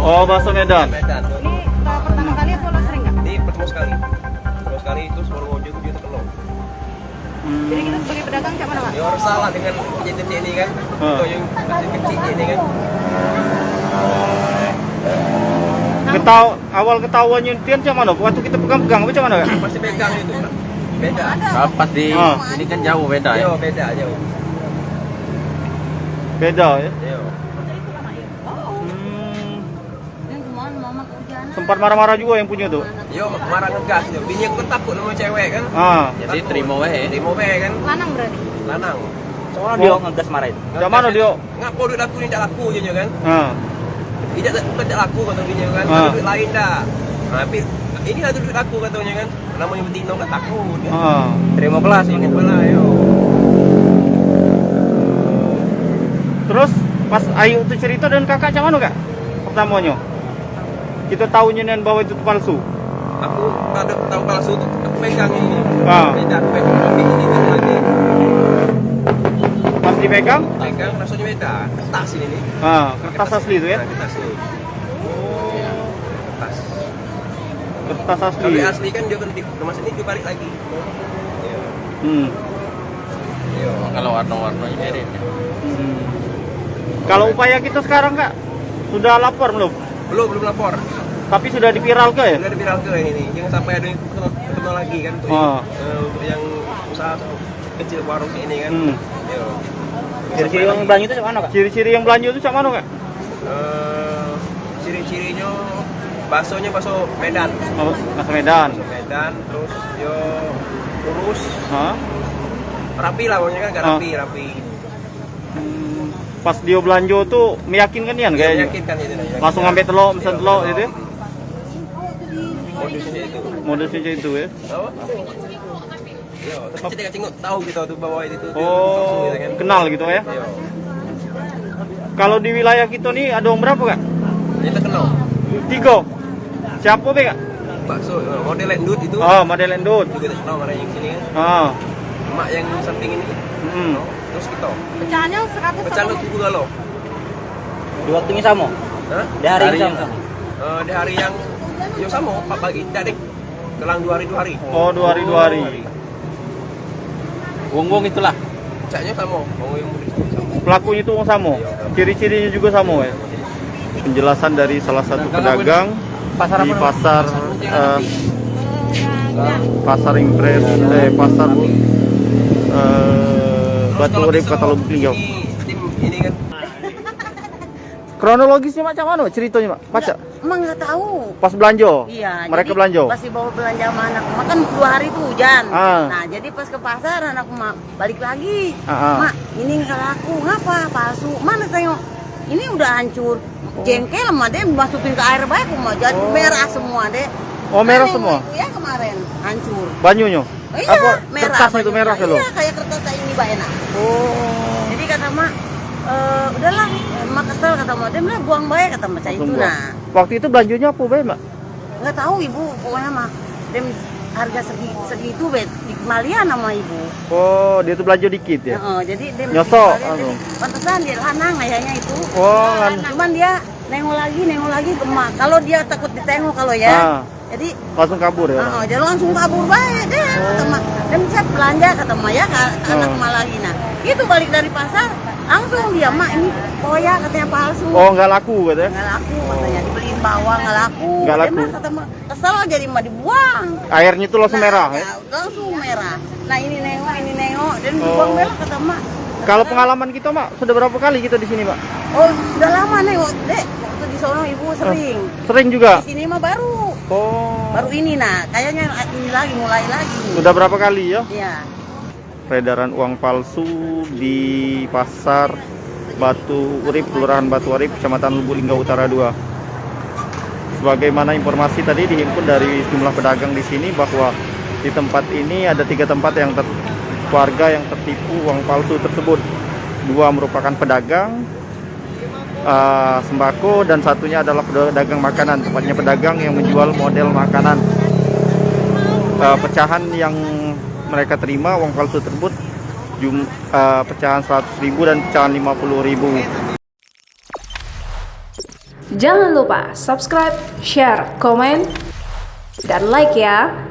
Oh, bakso Medan. Medan. Ini pertama kali atau lo sering nggak? Ini pertama sekali. Pertama sekali itu baru mau juga kita kenal. Jadi kita sebagai pedagang cak mana, Pak? Ya orang salah dengan kejadian ini kan. Itu yang masih kecil ini kan. Awal ketahuan nyuntian cak mana? Waktu kita pegang-pegang apa cak mana? Kak? Masih pegang itu, Pak. Beda. Kapas di ini kan jauh beda ya. Iya, beda jauh. Beda ya. Iya. Sempat marah-marah juga yang punya tuh. Yo marah ngegas yo. Bini aku takut sama cewek kan. Jadi terima wae. Terima wae kan. Lanang berarti? Lanang. Soalnya dia ngegas marah itu. Cak mana dia? Ngapo duit aku ni tak laku je kan. Tidak tak laku kata bini kan. Ada duit lain dah. Tapi ini ada duit aku katanya kan. Namanya betina kan takut kan. Terima kelas ini. Belah yo. Terus pas Ayu tuh cerita dan kakak cak mana, Kak? Pertamanya. Kita tahunya nen bahwa itu palsu. Aku ada tahu palsu tuh aku pegang ini. Beda aku pegang ini lagi. Pas dipegang? Pegang rasanya beda. Kertas ini nih. Kertas asli itu ya? Kertas ini. Kertas. Kertas asli. Kalau asli kan dia kan di rumah sini dia balik lagi. Iya. Kalau warna-warnanya mirip. Kalau upaya kita sekarang, Kak, sudah lapor belum? Belum lapor. Tapi sudah diviral ke ya? Sudah diviral ke ini. Jangan sampai ada yang ketemu lagi kan untuk yang usaha kecil warung ini kan. Iya. Ciri-ciri yang belanja itu mana, Kak? Ciri-ciri yang belanja itu cak mana, Kak? Ciri-cirinya baksonya bakso Medan. Bakso Medan. Bakso Medan terus yo lurus. Rapi lah pokoknya kan, agak rapi. Pas dia belanja tuh meyakinkan ya kayaknya. Meyakinkan itu. Langsung ngambil telur, pesan telur gitu ya. Modusnya itu. Modusnya itu ya. Tahu? Iya, tapi kita cengok tahu gitu tuh bahwa itu. Oh, gitu kan. kenal gitu ya. Iya. Kalau di wilayah kita nih ada orang berapa, Kak? Kita kenal. 3. Siapa, Be, Kak? Bakso model endut itu. Model endut. Juga kita kenal mana yang sini kan. Mak yang samping ini. Terus kita. Pecahannya 100 Pecahan ke kubu galau. Di waktunya sama? Hah? Di hari yang sama? Di hari yang sama, Pak pagi. Tidak, kelang 2 hari. Oh, 2 hari. Wong-wong itulah. Caknya sama. Pelakunya itu orang sama. Ciri-cirinya juga sama ya. Penjelasan dari salah satu pedagang di pasar Impres, pasar Batu Urip, Kota Lubuk Linggau. Ini kan Kronologisnya macam mana ceritanya, Pak? Baca. Emang nggak tahu. Pas belanja. Iya. Mereka jadi belanja. Pas dibawa belanja sama anak makan 2 hari itu hujan. Nah jadi pas ke pasar anak balik lagi. Mak, ini salah aku. Ngapa palsu? Mana tengok? Ini udah hancur. Jengkel sama dia masukin ke air baik jadi merah semua deh. Oh, merah semua? Ya kemarin hancur. Banyunya? Iya, apa? merah. Kertasnya itu merah kalau? Iya, kayak kertas kayak ini Mbak enak. Jadi kata Mak, udahlah, Mak kesel kata Mak, dia bilang buang baik kata Mak itu. Nah, waktu itu belanjanya apa, Mbak? Nggak tahu Ibu, pokoknya Mak, dia harga segitu bet dikembalian sama Ibu. Oh, dia tuh belanja dikit ya? Jadi dia nyosok. Pantesan dia lanang ayahnya itu. Oh, cuman dia nengok lagi ke Mak. Kalau dia takut ditengok kalau ya. Jadi langsung kabur ya? Dia langsung kabur baik deh kata Mak. Dia bisa belanja kata Mak ya anak Mak lagi. Nah itu balik dari pasar langsung dia Mak ini koya katanya palsu. Oh nggak laku katanya? Nggak laku katanya dibeliin bawang nggak laku. Nggak laku. Dia kata Mak kesel jadi Mak dibuang. Airnya itu langsung merah ya? Langsung merah. Nah ini nengok dan dibuang belak kata Mak. Kalau pengalaman kita Mak sudah berapa kali kita di sini Mak? Oh udah lama nengok dek. Waktu di sono Ibu sering. Sering juga? Di sini mah baru. Baru ini kayaknya ini lagi mulai lagi. Sudah berapa kali ya? Iya. Peredaran uang palsu di pasar Batu Urip, Kelurahan Batu Urip, Kecamatan Lubuk Linggau Utara 2. Sebagaimana informasi tadi dihimpun dari jumlah pedagang di sini bahwa di tempat ini ada 3 tempat yang warga yang tertipu uang palsu tersebut. 2 merupakan pedagang sembako dan satunya adalah pedagang makanan, tepatnya pedagang yang menjual model makanan. pecahan yang mereka terima uang palsu tersebut pecahan 100.000 dan pecahan 50.000. Jangan lupa subscribe, share, komen, dan like ya.